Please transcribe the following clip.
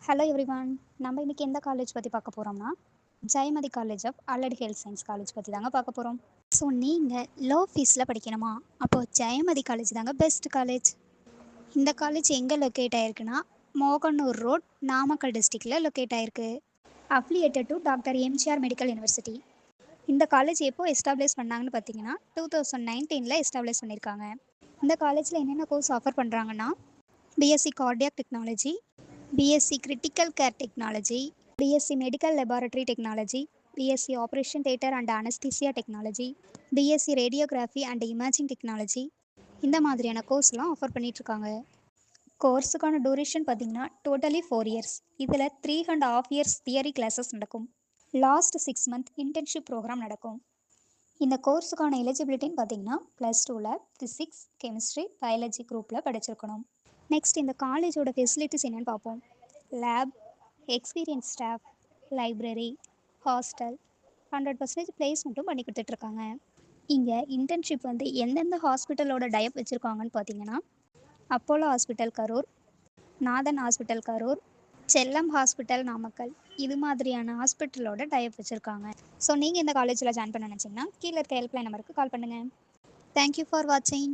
Hello everyone. நம்ம இன்னைக்கு எந்த காலேஜ் பற்றி பார்க்க போகிறோம்னா Jayamathi college of allied health science college பற்றி தாங்க பார்க்க போகிறோம். ஸோ நீங்கள் லோ ஃபீஸில் படிக்கணுமா, அப்போது ஜெயமதி காலேஜ் தாங்க பெஸ்ட் காலேஜ். இந்த காலேஜ் எங்கே லொக்கேட் ஆகிருக்குன்னா மோகனூர் ரோட், நாமக்கல் டிஸ்ட்ரிக்டில் லொக்கேட் ஆகிருக்கு. Affiliated to doctor MGR medical university. இந்த காலேஜ் எப்போ எஸ்டாப்ளிஷ் பண்ணாங்கன்னு பார்த்தீங்கன்னா 2019 எஸ்டாப்ளிஷ் பண்ணியிருக்காங்க. இந்த காலேஜில் என்னென்ன கோர்ஸ் ஆஃபர் பண்ணுறாங்கன்னா BSc cardiac technology, BSc critical care technology, BSc medical laboratory technology, BSc operation theatre and anaesthesia technology, BSc radiography and imaging technology, இந்த மாதிரியான கோர்ஸ்லாம் ஆஃபர் பண்ணிகிட்ருக்காங்க. கோர்ஸுக்கான டூரேஷன் பார்த்திங்கன்னா டோட்டலி 4 இயர்ஸ். இதில் 3.5 இயர்ஸ் தியரி கிளாஸஸ் நடக்கும். Last 6 month internship program நடக்கும். இந்த கோர்ஸுக்கான எலிஜிபிலிட்டின்னு பார்த்தீங்கன்னா +2ல் ஃபிசிக்ஸ், கெமிஸ்ட்ரி, பயாலஜி குரூப்பில் படிச்சிருக்கணும். நெக்ஸ்ட் இந்த காலேஜோட ஃபெசிலிட்டிஸ் என்னென்னு பார்ப்போம். Lab, experience staff, library, hostel, 100% பிளேஸ்மெண்ட்டும் பண்ணி கொடுத்துட்ருக்காங்க. இங்கே இன்டர்ன்ஷிப் எந்தெந்த ஹாஸ்பிட்டலோட டயப் வச்சுருக்காங்கன்னு பார்த்தீங்கன்னா அப்போலோ ஹாஸ்பிட்டல் கரூர், நாதன் ஹாஸ்பிட்டல் கரூர், செல்லம் ஹாஸ்பிட்டல் நாமக்கல், இது மாதிரியான ஹாஸ்பிட்டலோட டயப் வச்சுருக்காங்க. ஸோ நீங்கள் இந்த காலேஜில் ஜாயின் பண்ண நினச்சிங்கன்னா கீழே இருக்க ஹெல்ப்லைன் நம்பருக்கு கால் பண்ணுங்கள். தேங்க்யூ ஃபார் வாட்சிங்.